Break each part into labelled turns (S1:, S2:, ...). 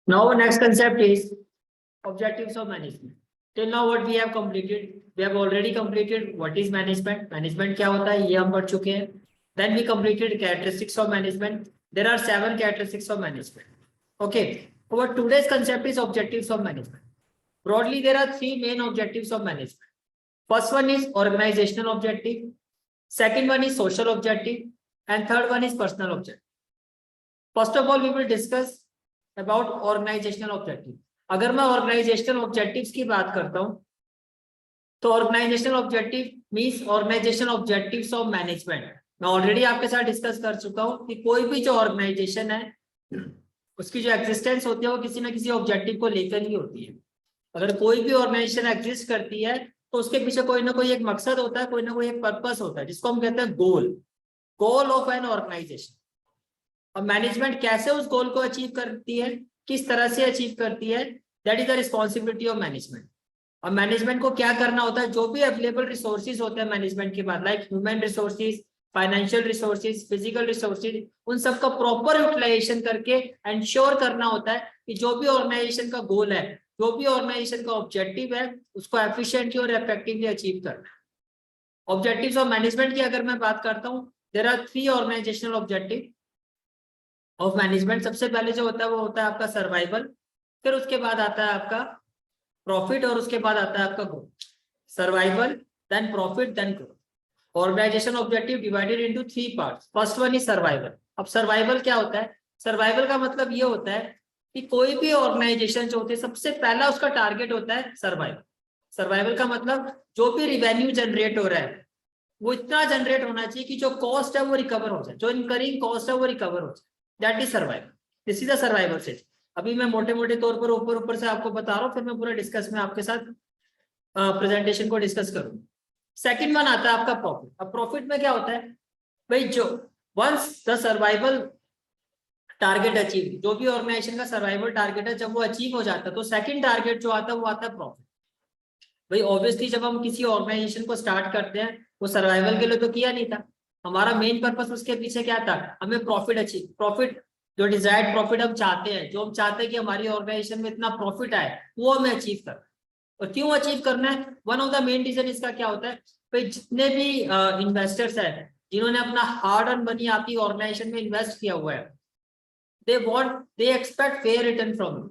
S1: Now next concept is objectives of management. Till now what we have completed, we have already completed what is management. Management क्या होता है ये हम पढ़ चुके हैं. Then we completed characteristics of management. There are 7 characteristics of management. Okay. Our today's concept is objectives of management. Broadly, there are 3 main objectives of management. First one is organizational objective. Second one is social objective, and third one is personal objective. First of all, we will discuss about organizational objective. अगर मैं organizational objectives की बात करता हूं तो organizational objective means organizational objectives of management. मैं already आपके साथ डिस्कस कर चुका हूं कि कोई भी जो ऑर्गेनाइजेशन है उसकी जो एग्जिस्टेंस होती है वो किसी ना किसी ऑब्जेक्टिव को लेकर ही होती है. अगर कोई भी ऑर्गेनाइजेशन एग्जिस्ट करती है तो उसके पीछे कोई ना कोई एक मकसद होता है, कोई ना कोई एक पर्पस होता है जिसको हम कहते हैं गोल ऑफ एन ऑर्गेनाइजेशन. और मैनेजमेंट कैसे उस गोल को अचीव करती है, किस तरह से अचीव करती है, that is the responsibility of management. और मैनेजमेंट को क्या करना होता है, जो भी अवेलेबल रिसोर्सेज होते हैं मैनेजमेंट के बाद, like human resources, financial resources, physical resources, उन सब का प्रॉपर यूटिलाइजेशन करके एंश्योर करना होता है कि जो भी ऑर्गेनाइजेशन का गोल है, जो भी ऑर्गेनाइजेशन का ऑब्जेक्टिव है, उसको एफिशिएंटली और इफेक्टिवली अचीव करना है. ऑब्जेक्टिव्स ऑफ मैनेजमेंट की अगर मैं बात करता हूँ, there are 3 organisational objective of management. सबसे पहले जो होता है वो होता है आपका सर्वाइवल, फिर उसके बाद आता है आपका प्रॉफिट और उसके बाद आता है आपका growth. Survival, then profit, then growth. Organisation objective divided into 3 parts. First one is survival. अब सर्वाइवल क्या होता है? सर्वाइवल का मतलब ये होता है कि कोई भी ऑर्गेनाइजेशन जो होती है सबसे पहला उसका टारगेट होता है सर्वाइवल. सर्वाइवल का मतलब जो भी रिवेन्यू जनरेट हो रहा है वो इतना जनरेट होना चाहिए कि जो कॉस्ट है वो रिकवर हो जाए, जो इनकरिंग कॉस्ट है वो रिकवर हो जाए. That is survival. This is the survival stage. अभी मैं मोटे मोटे तौर पर ऊपर से आपको बता रहा हूँ, फिर मैं पूरा डिस्कस में आपके साथ प्रेजेंटेशन को डिस्कस करूंगा. सेकंड वन आता है आपका प्रॉफिट. अब प्रॉफिट में क्या होता है भाई, जो once the survival target achieve, जो भी ऑर्गेनाइजेशन का सर्वाइवल टारगेट है जब वो अचीव हो जाता है तो सेकंड टारगेट जो आता है वो आता है प्रॉफिट. भाई ऑब्वियसली जब हम किसी ऑर्गेनाइजेशन को स्टार्ट करते हैं वो सर्वाइवल के लिए तो किया नहीं था. हमारा मेन पर्पस उसके पीछे क्या था, हमें प्रॉफिट अचीव, प्रॉफिट जो डिजायर्ड प्रॉफिट हम चाहते हैं, जो हम चाहते हैं कि हमारी ऑर्गेनाइजेशन में इतना प्रॉफिट आए, वो हमें अचीव करना. और क्यों अचीव करना है, one of the main reason इसका क्या होता है भाई, जितने भी इन्वेस्टर्स हैं जिन्होंने अपना हार्ड अर्न मनी आपकी ऑर्गेनाइजेशन में इन्वेस्ट किया हुआ है, they expect fair return from you.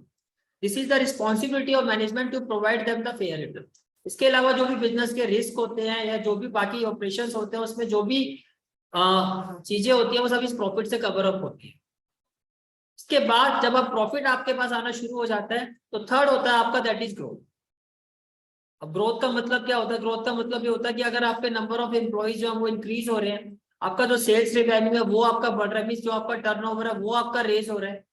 S1: This is the responsibility of management to provide them the fair return. इसके अलावा जो भी बिजनेस के रिस्क होते हैं या जो भी बाकी ऑपरेशंस होते हैं उसमें जो भी चीजें होती है वो सब इस प्रॉफिट से कवर अप होती है. इसके बाद जब आप प्रॉफिट आपके पास आना शुरू हो जाता है तो थर्ड होता है आपका, दैट इज ग्रोथ. अब ग्रोथ का मतलब क्या होता है, ग्रोथ का मतलब ये होता है कि अगर आपके नंबर ऑफ एम्प्लॉइज जो है वो इंक्रीज हो रहे हैं, आपका जो सेल्स रेवेन्यू है वो आपका बढ़ रहा है, मींस जो आपका टर्नओवर है वो आपका रेज हो रहा है,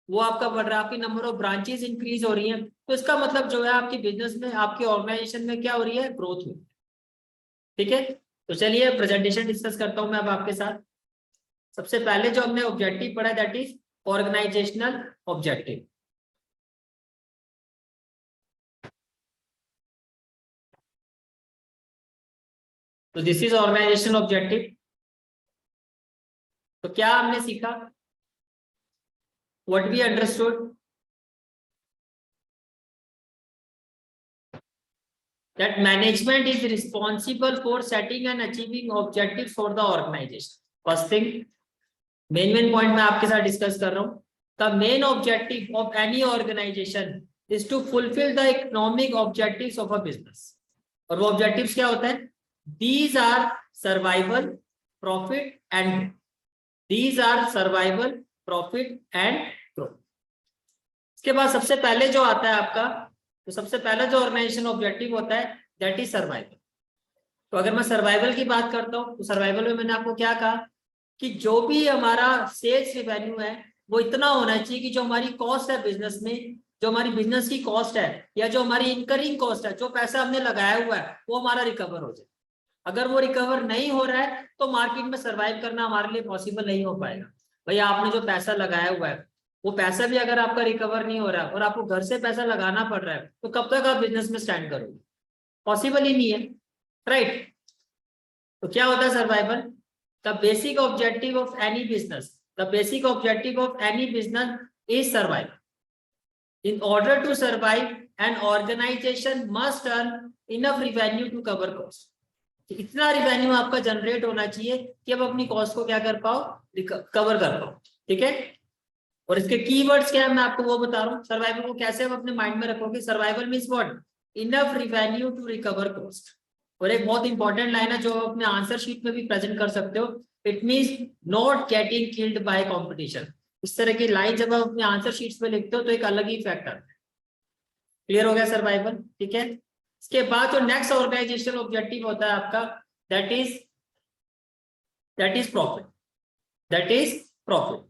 S1: वो आपका बढ़ रहा है, आपकी नंबर ऑफ ब्रांचेस इंक्रीज हो रही हैं, तो इसका मतलब जो है आपकी बिजनेस में, आपकी ऑर्गेनाइजेशन में क्या हो रही है, ग्रोथ हो रही है. ठीक है, तो चलिए प्रेजेंटेशन डिस्कस करता हूं मैं अब आपके साथ. सबसे पहले जो हमने ऑब्जेक्टिव पढ़ा दैट इज ऑर्गेनाइजेशनल ऑब्जेक्टिव. तो दिस इज ऑर्गेनाइजेशनल ऑब्जेक्टिव. तो क्या हमने सीखा, what we understood, that management is responsible for setting and achieving objectives for the organization. First thing, main point मैं आपके साथ डिस्कस कर रहा हूँ. The main objective of any organization is to fulfill the economic objectives of a business. और वो objectives क्या होता है, these are survival, profit and growth. These are survival, profit and growth. इसके बाद सबसे पहले जो आता है आपका, तो सबसे पहला जो ऑर्गेनाइजेशन ऑब्जेक्टिव होता है दैट इज सर्वाइवल. तो अगर मैं सर्वाइवल की बात करता हूँ तो सर्वाइवल में मैंने आपको क्या कहा कि जो भी हमारा सेल्स रेवेन्यू है वो इतना होना चाहिए कि जो हमारी कॉस्ट है बिजनेस में, जो हमारी बिजनेस की कॉस्ट है या जो हमारी इनकरिंग कॉस्ट है, जो पैसा हमने लगाया हुआ है वो हमारा रिकवर हो जाए. अगर वो रिकवर नहीं हो रहा है तो मार्केट में सर्वाइव करना हमारे लिए पॉसिबल नहीं हो पाएगा. भैया आपने जो पैसा लगाया हुआ है वो पैसा भी अगर आपका रिकवर नहीं हो रहा है और आपको घर से पैसा लगाना पड़ रहा है तो कब तक आप बिजनेस में स्टैंड करोगे, पॉसिबल ही नहीं है, राइट. तो क्या होता है survival, the basic objective of any business the basic objective of any business is survive. In order to survive an organisation must earn enough revenue to cover cost. इतना revenue आपका generate होना चाहिए कि आप अपनी कॉस्ट को क्या कर पाओ, कवर कर पाओ. ठीक है. और इसके कीवर्ड्स क्या है मैं आपको वो बता रहा हूँ. सर्वाइवल को कैसे आप अपने माइंड में रखोगे. Survival means what, enough revenue to recover cost. और एक बहुत इंपॉर्टेंट लाइन है जो अपने आंसर शीट में भी प्रेजेंट कर सकते हो. It means not getting killed by competition. इस तरह की लाइन जब आप अपने आंसर शीट्स में लिखते हो तो एक अलग ही इफेक्ट आता है. क्लियर हो गया सर्वाइवल. ठीक है. इसके बाद जो नेक्स्ट ऑर्गेनाइजेशनल ऑब्जेक्टिव होता है आपका, that is profit. That is profit.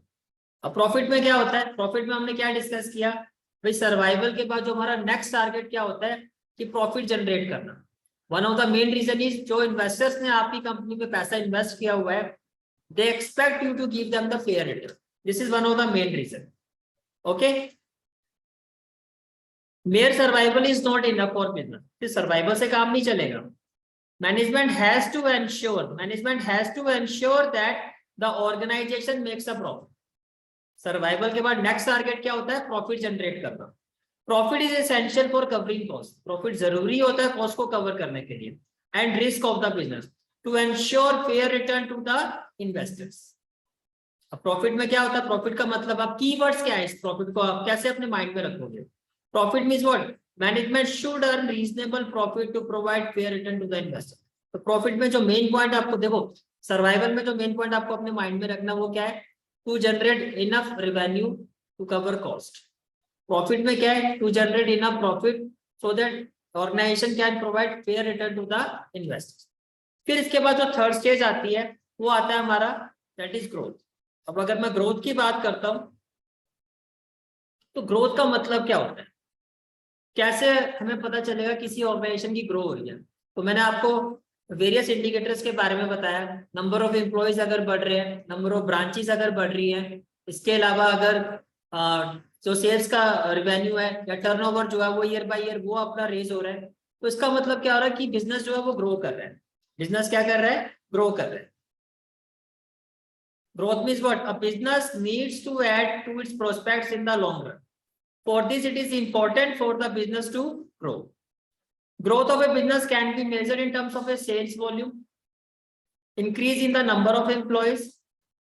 S1: अब प्रॉफिट में क्या होता है. प्रॉफिट में हमने क्या डिस्कस किया भाई, सर्वाइवल के बाद जो हमारा नेक्स्ट टारगेट क्या होता है कि प्रॉफिट जनरेट करना. One of the main reason is जो इन्वेस्टर्स ने आपकी कंपनी में पैसा इन्वेस्ट किया हुआ है, they expect you to give them the fair return. This is one of the main reason. Okay. Mere survival is not enough for business. Survival से काम नहीं चलेगा. Management has to ensure that the organisation makes a profit. Survival के बाद next target क्या होता है, profit generate करना. Profit is essential for covering cost. Profit जरूरी होता है कॉस्ट को कवर करने के लिए. And risk of the business to ensure fair return to the investors. अब प्रॉफिट में क्या होता है, प्रॉफिट का मतलब आप कीवर्ड्स क्या है, इस प्रॉफिट को आप कैसे अपने माइंड में रखोगे. Profit means what, management should earn reasonable profit to provide fair return to the investor. तो प्रॉफिट में जो मेन पॉइंट आपको देखो, सर्वाइवल में जो मेन पॉइंट आपको अपने माइंड में रखना वो क्या है, to generate enough revenue to cover cost. Profit में क्या है, to generate enough profit so that organisation can provide fair return to the investors. फिर इसके बाद जो थर्ड स्टेज आती है वो आता है हमारा, दैट इज ग्रोथ. अब अगर मैं ग्रोथ की बात करता हूं तो ग्रोथ का मतलब क्या होता है, कैसे हमें पता चलेगा किसी ऑर्गेनाइजेशन की ग्रो हो रही है. तो मैंने आपको वेरियस इंडिकेटर्स के बारे में बताया. नंबर ऑफ एम्प्लॉयज अगर बढ़ रहे हैं, नंबर ऑफ ब्रांचेस अगर बढ़ रही है, इसके अलावा अगर जो सेल्स का रेवेन्यू है या टर्नओवर जो है वो ईयर बाय ईयर वो अपना रेज हो रहा है, तो इसका मतलब क्या हो रहा है कि बिजनेस जो है वो ग्रो कर रहा है. बिजनेस क्या कर रहा है, ग्रो कर रहा है. Growth means what, a business needs to add to its prospects in the long run. For this, it is important for the business to grow. Growth of a business can be measured in terms of a sales volume, increase in the number of employees,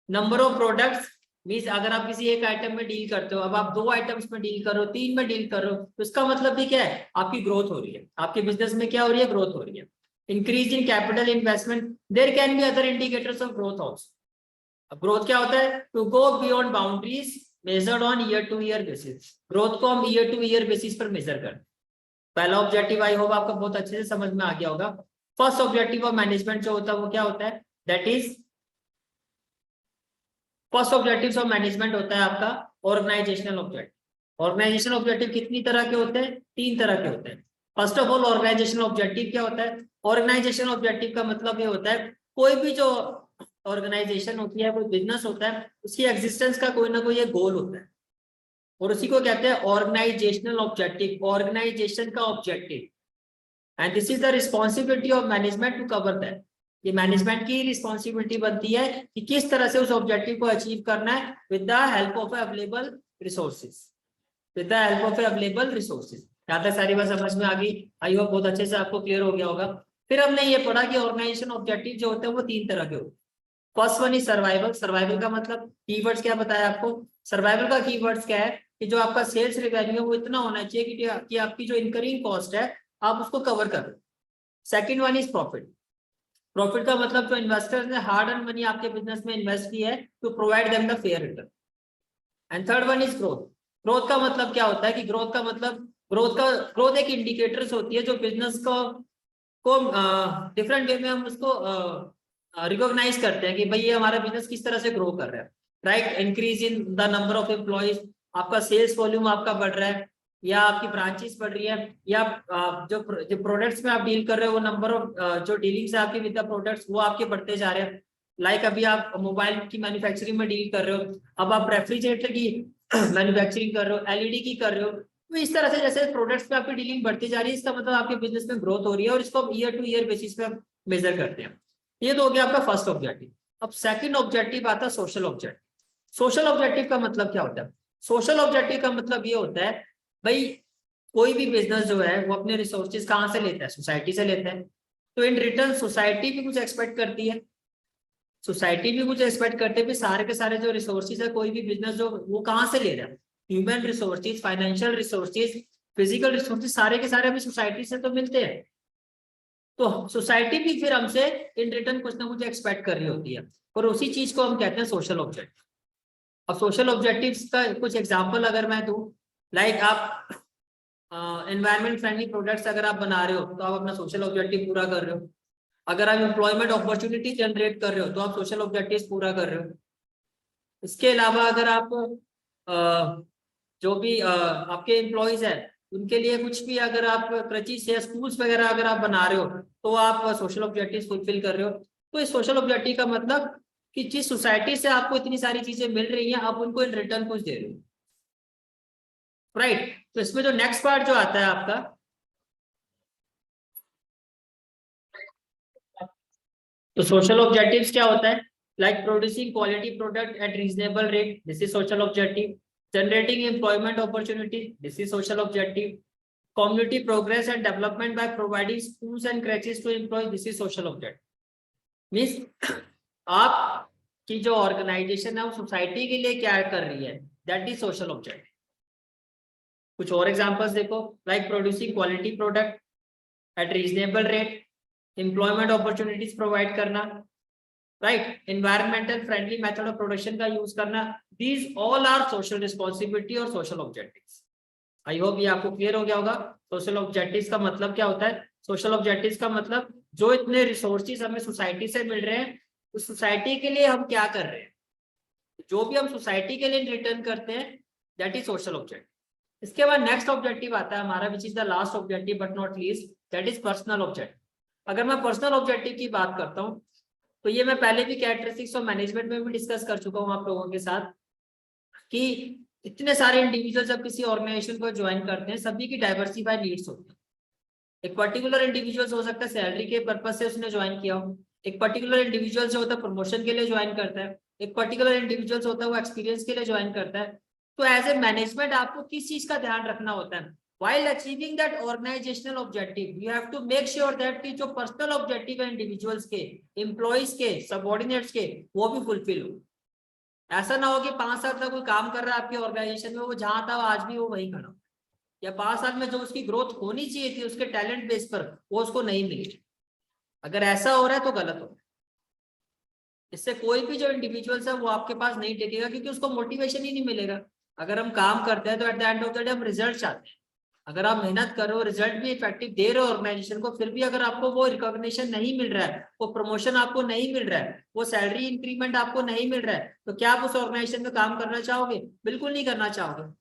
S1: number of products. Means अगर आप किसी एक item में deal करते हो, अब आप 2 items में डील करो, 3 में डील करो, तो इसका मतलब भी क्या है, आपकी ग्रोथ हो रही है. आपके बिजनेस में क्या हो रही है, ग्रोथ हो रही है. Increase in capital investment, there can be other indicators of growth also. अब ग्रोथ क्या होता है, to go beyond boundaries measured on year to year basis. Growth को हम ईयर टू ईयर बेसिस पर मेजर करते हैं. पहला ऑब्जेक्टिव आई होप आपको बहुत अच्छे से समझ में आ गया होगा. फर्स्ट ऑब्जेक्टिव ऑफ मैनेजमेंट जो होता है वो क्या होता है, that is first objective of management होता है आपका ऑर्गेनाइजेशनल ऑब्जेक्टिव. ऑर्गेनाइजेशनल ऑब्जेक्टिव कितनी तरह के होते हैं, 3 तरह के होते हैं. First of all organisational objective क्या होता है, ऑर्गेनाइजेशनल ऑब्जेक्टिव का मतलब ये होता है कोई भी जो ऑर्गेनाइजेशन होती है, कोई बिजनेस होता है, उसकी एग्जिस्टेंस का कोई ना कोई एक गोल होता है और उसी को कहते हैं ऑर्गेनाइजेशनल ऑब्जेक्टिव, ऑर्गेनाइजेशन का objective. And this is the responsibility of management to cover that. ये मैनेजमेंट की रिस्पॉन्सिबिलिटी बनती है कि किस तरह से उस ऑब्जेक्टिव को अचीव करना है with the help of available resources. With the help of available resources. यहाँ तक सारी बात समझ में आ गई. आई होप बहुत अच्छे से आपको क्लियर हो गया होगा. फिर हमने ये पढ़ा कि ऑर्गेनाइजेशन ऑब्जेक्टिव जो होते हैं वो 3 तरह के होते हैं. First one is survival. Survival का मतलब कीवर्ड्स क्या बताया आपको. सर्वाइवल का कीवर्ड्स क्या है कि जो आपका सेल्स रेवेन्यू है वो इतना होना चाहिए कि आपकी जो इनकरिंग कॉस्ट है आप उसको कवर कर लो. Second one is profit. Profit का मतलब जो इन्वेस्टर्स ने हार्ड अर्न मनी आपके बिजनेस में इन्वेस्ट की है to provide them the fair return. And third one is growth. Growth का मतलब क्या होता है कि ग्रोथ का मतलब ग्रोथ एक इंडिकेटर्स होती है जो बिजनेस को डिफरेंट वे में हम उसको रिकॉग्नाइज करते हैं कि भाई ये हमारा बिजनेस किस तरह से ग्रो कर रहा है. Right. Increase in the number of employees, आपका सेल्स वॉल्यूम आपका बढ़ रहा है या आपकी ब्रांचेस बढ़ रही है या जो प्रोडक्ट्स में आप डील कर रहे हो वो नंबर ऑफ जो डीलिंग्स है आपकी विद द प्रोडक्ट्स वो आपके बढ़ते जा रहे हैं. लाइक अभी आप मोबाइल की मैन्युफैक्चरिंग में डील कर रहे हो, अब आप रेफ्रिजरेटर की मैन्युफैक्चरिंग कर रहे हो, एलईडी की कर रहे हो. तो इस तरह से जैसे प्रोडक्ट्स पे आपकी डीलिंग बढ़ती जा रही है, इसका मतलब आपके बिजनेस में ग्रोथ हो रही है और इसको ईयर टू ईयर बेसिस पे मेजर करते हैं. ये तो हो गया आपका फर्स्ट ऑब्जेक्टिव. अब सेकंड ऑब्जेक्टिव आता है सोशल ऑब्जेक्टिव. सोशल ऑब्जेक्टिव का मतलब क्या होता है? सोशल ऑब्जेक्टिव का मतलब ये होता है भाई कोई भी बिजनेस जो है वो अपने रिसोर्सेज कहाँ से लेता है? सोसाइटी से लेता है। तो इन रिटर्न सोसाइटी भी कुछ एक्सपेक्ट करती है, सोसाइटी भी कुछ एक्सपेक्ट करते हैं। सारे के सारे जो रिसोर्सेज है कोई भी बिजनेस जो वो कहाँ से ले रहा है? Human resources, financial resources, physical resources, सारे के सारे हमें सोसाइटी से तो मिलते हैं। तो सोसाइटी भी फिर हमसे इन रिटर्न कुछ ना कुछ एक्सपेक्ट कर रही होती है, और उसी चीज को हम कहते हैं सोशल ऑब्जेक्टिव। अब सोशल ऑब्जेक्टिव्स का कुछ एग्जांपल अगर मैं दूं, लाइक आप एनवायरमेंट फ्रेंडली प्रोडक्ट्स अगर आप बना रहे हो तो आप अपना सोशल ऑब्जेक्टिव पूरा कर रहे हो। अगर आप एम्प्लॉयमेंट अपॉर्चुनिटी जनरेट कर रहे हो तो आप सोशल ऑब्जेक्टिव्स पूरा कर रहे हो। इसके अलावा अगर आप जो भी आपके एम्प्लॉयज है उनके लिए कुछ भी अगर आप क्रचिस या स्कूल्स वगैरह अगर आप बना रहे हो तो आप सोशल ऑब्जेक्टिव्स फुलफिल कर रहे हो। तो इस सोशल ऑब्जेक्टिव का मतलब कि जिस सोसाइटी से आपको इतनी सारी चीजें मिल रही हैं आप उनको इन रिटर्न कुछ दे रहे हो, राइट। तो इसमें जो नेक्स्ट पार्ट जो आता है आपका, तो सोशल ऑब्जेक्टिव्स क्या होता है? Like producing quality product at reasonable rate, this is social objective. Generating employment opportunity, this is social objective. Community progress and development by providing schools and creches to employ, this is social objective. Means आप की जो organisation है वो society के लिए क्या कर रही है, दैट इज सोशल ऑब्जेक्टिव। कुछ और एग्जांपल्स देखो, like producing quality product at reasonable rate, employment opportunities provide करना, right, environmental friendly method of production का यूज करना, these all are social responsibility और सोशल ऑब्जेक्टिव्स। आई होप ये आपको clear हो गया होगा। सोशल ऑब्जेक्टिव्स का मतलब क्या होता है? सोशल ऑब्जेक्टिव्स का मतलब जो इतने रिसोर्सेज हमें सोसाइटी से मिल रहे हैं उस सोसाइटी के लिए हम क्या कर रहे हैं, जो भी हम सोसाइटी के लिए रिटर्न करते हैं दैट इज सोशल ऑब्जेक्टिव। इसके बाद नेक्स्ट ऑब्जेक्टिव आता है हमारा which is the last objective but not least, that is personal objective. अगर मैं पर्सनल ऑब्जेक्टिव की बात करता हूँ तो ये मैं पहले भी कैरेक्टरिस्टिक्स ऑफ मैनेजमेंट में भी डिस्कस कर चुका हूँ आप लोगों के साथ कि इतने सारे इंडिविजुअल जब किसी ऑर्गेनाइजेशन को ज्वाइन करते हैं सभी की डाइवर्सिफाइड नीड्स होती है। एक पर्टिकुलर इंडिविजुअल हो सकता है सैलरी के पर्पज से उसने ज्वाइन किया हो, एक पर्टिकुलर इंडिविजुअल जो होता है प्रमोशन के लिए ज्वाइन करता है, एक पर्टिकुलर इंडिविजुअल होता है वो एक्सपीरियंस के लिए ज्वाइन करता है। तो एज ए मैनेजमेंट आपको किस चीज का ध्यान रखना होता है? while achieving that organizational objective you have to make sure that कि जो पर्सनल ऑब्जेक्टिव है इंडिविजुअल्स के, एम्प्लॉइज के, सबऑर्डिनेट्स के, वो भी फुलफिल हो। ऐसा ना हो कि 5 साल तक कोई काम कर रहा है आपकी ऑर्गेनाइजेशन में, वो जहां था आज भी वो वहीं खड़ा, या 5 साल में जो उसकी ग्रोथ होनी चाहिए थी उसके टैलेंट बेस पर वो उसको नहीं मिली। अगर ऐसा हो रहा है तो गलत हो रहा है। इससे कोई भी जो इंडिविजुअल्स है वो आपके पास नहीं टिकेगा क्योंकि उसको मोटिवेशन ही नहीं मिलेगा। अगर हम काम करते हैं तो at the end of the day हम रिजल्ट चाहते हैं। अगर आप मेहनत कर रहे हो, रिजल्ट भी इफेक्टिव दे रहे हो ऑर्गेनाइजेशन को, फिर भी अगर आपको वो रिकॉग्निशन नहीं मिल रहा है, वो प्रमोशन आपको नहीं मिल रहा है, वो सैलरी इंक्रीमेंट आपको नहीं मिल रहा है, तो क्या आप उस ऑर्गेनाइजेशन में काम करना चाहोगे? बिल्कुल नहीं करना चाहोगे।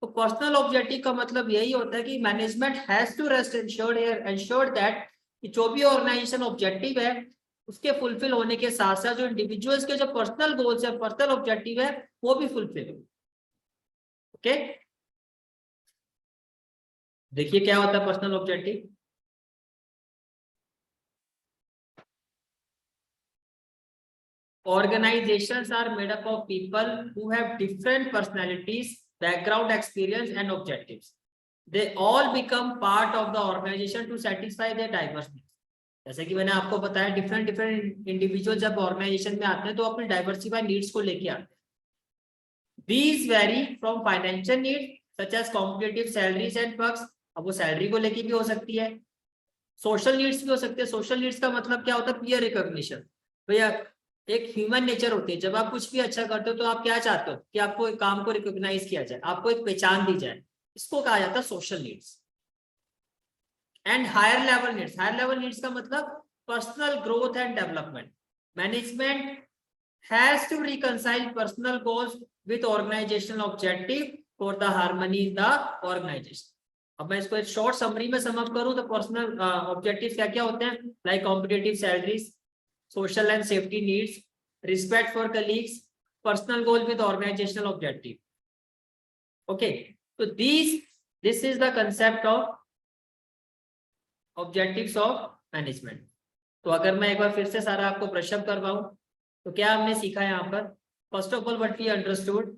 S1: तो पर्सनल ऑब्जेक्टिव का मतलब यही होता है कि management has to rest ensure that कि जो भी ऑर्गेनाइजेशन ऑब्जेक्टिव है उसके फुलफिल होने के साथ साथ जो इंडिविजुअल्स के जो पर्सनल गोल्स है, पर्सनल ऑब्जेक्टिव है, वो भी फुलफिल हो। ओके, देखिए क्या होता है personal objective. Organizations are made up of people who have different personalities, background, experience, and objectives. They all become part of the organization to satisfy their diverse needs. जैसे कि मैंने आपको बताया डिफरेंट डिफरेंट इंडिविजुअल जब organisation में आते हैं तो अपने डाइवर्सिफाइड नीड्स को लेके आते हैं। These vary from financial needs such as competitive salaries and perks, अब वो सैलरी को लेके भी हो सकती है। सोशल नीड्स भी हो सकते हैं। सोशल नीड्स का मतलब क्या होता है? Peer recognition. भैया एक ह्यूमन नेचर होती है, जब आप कुछ भी अच्छा करते हो तो आप क्या चाहते हो कि आपको एक काम को रिकॉग्नाइज किया जाए, आपको एक पहचान दी जाए, इसको कहा जाता है social needs. And higher level needs, higher level needs का मतलब personal growth and development. Management has to reconcile personal goals with organisational objective for the harmony in the organisation. अब मैं इसको एक शॉर्ट समरी में सम अप करूं तो personal objective क्या क्या होते हैं? Like competitive salaries, social and safety needs, respect for colleagues, personal goal with organizational objective. Okay, so this is the concept of objectives of management. तो अगर मैं एक बार फिर से सारा आपको ब्रशअप करवाऊं तो क्या हमने सीखा यहाँ पर? First of all, what we understood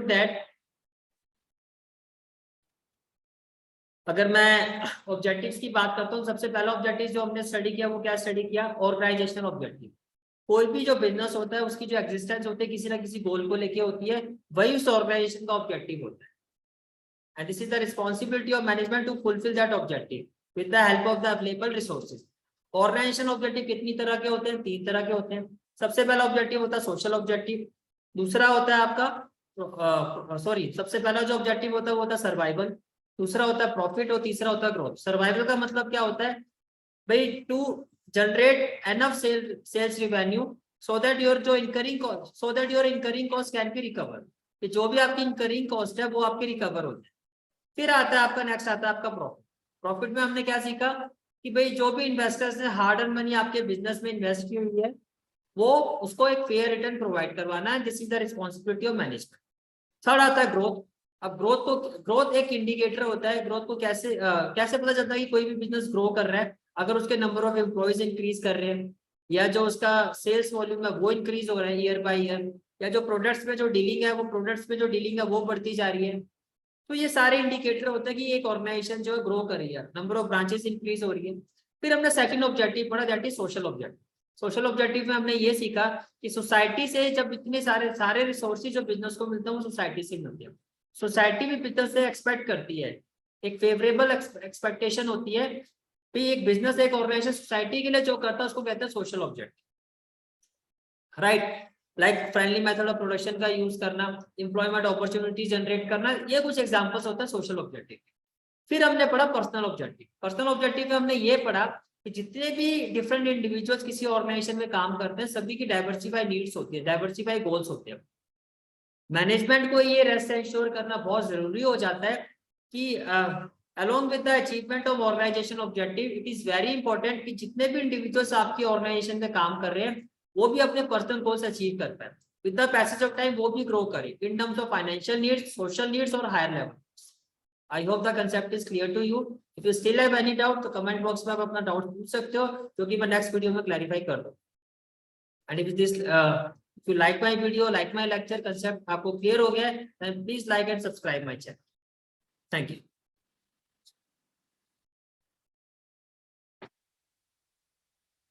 S1: that अगर मैं ऑब्जेक्टिव्स की बात करता हूँ, सबसे पहला ऑब्जेक्टिव जो हमने स्टडी किया वो क्या स्टडी किया, ऑर्गेनाइजेशनल ऑब्जेक्टिव। कोई भी जो बिजनेस होता है उसकी जो एग्जिस्टेंस होती है किसी ना किसी गोल को लेके होती है, वही उस ऑर्गेनाइजेशन का ऑब्जेक्टिव होता है। And this is the responsibility of management to fulfil that objective with the help of the available resources. Organisation objective कितनी तरह के होते हैं? 3 तरह के होते हैं। सबसे पहला ऑब्जेक्टिव होता है सोशल ऑब्जेक्टिव, दूसरा होता है आपका सबसे पहला जो ऑब्जेक्टिव होता है वो होता है सर्वाइवल, दूसरा होता है प्रॉफिट और तीसरा होता है ग्रोथ। सर्वाइवल का मतलब क्या होता है भाई, to generate enough sales revenue so that your incurring cost can be recover, कि जो भी आपकी इनकरिंग कॉस्ट है वो आपकी रिकवर होती है। फिर आता है आपका नेक्स्ट आता है आपका प्रॉफिट। प्रॉफिट में हमने क्या सीखा कि भाई जो भी इन्वेस्टर्स ने हार्ड अर्न मनी आपके बिजनेस में इन्वेस्ट की हुई है वो उसको एक फेयर रिटर्न प्रोवाइड करवाना है। This is the responsibility of management. Third आता है ग्रोथ। अब ग्रोथ एक इंडिकेटर होता है। ग्रोथ को कैसे पता चलता है कि कोई भी बिजनेस ग्रो कर रहा है? अगर उसके नंबर ऑफ एम्प्लॉयज इंक्रीज कर रहे हैं, या जो उसका सेल्स वॉल्यूम है वो इंक्रीज हो रहा है ईयर बाय ईयर, या जो प्रोडक्ट्स में जो डीलिंग है वो बढ़ती जा रही है। तो ये सारे इंडिकेटर होता है कि एक ऑर्गेनाइजेशन जो है ग्रो कर रही है, नंबर ऑफ ब्रांचेस इंक्रीज हो रही है। फिर हमने सेकंड ऑब्जेक्टिव पढ़ा, that is social objective. Social objective में हमने ये सीखा कि सोसाइटी से जब इतने सारे रिसोर्सेज जो बिजनेस को मिलते हैं वो सोसाइटी से मिलते हैं। सोसाइटी भी बिजनेस से एक्सपेक्ट करती है, एक फेवरेबल एक्सपेक्टेशन होती है कि एक बिजनेस एक ऑर्गेनाइजेशन सोसाइटी के लिए जो करता है उसको कहते हैं social objective, right. Like friendly method of production का यूज करना, एम्प्लॉयमेंट अपॉर्चुनिटी जनरेट करना, ये कुछ एग्जांपल्स होता है सोशल ऑब्जेक्टिव। फिर हमने पढ़ा पर्सनल ऑब्जेक्टिव। पर्सनल ऑब्जेक्टिव में हमने ये पढ़ा कि जितने भी डिफरेंट इंडिविजुअल्स किसी ऑर्गेनाइजेशन में काम करते हैं सभी की डाइवर्सिफाई नीड्स होती है, डाइवर्सिफाई गोल्स होते हैं। मैनेजमेंट को ये रेस्ट एंश्योर करना बहुत जरूरी हो जाता है कि along with the achievement of organization objective, it is very important कि जितने भी इंडिविजुअल्स आपकी ऑर्गेनाइजेशन में काम कर रहे हैं वो भी अपने पर्सनल गोल्स अचीव कर पाए, with the passage of time वो भी ग्रो करे in terms of financial needs, social needs और higher level. I hope the concept is clear to you. If you still have any doubt तो comment box में आप अपना doubt पूछ सकते हो, जो कि मैं नेक्स्ट वीडियो में क्लैरिफाई कर दूँ। And if this if you like my video, like my lecture concept आपको क्लियर हो गया है, then please like and subscribe my channel. Thank you.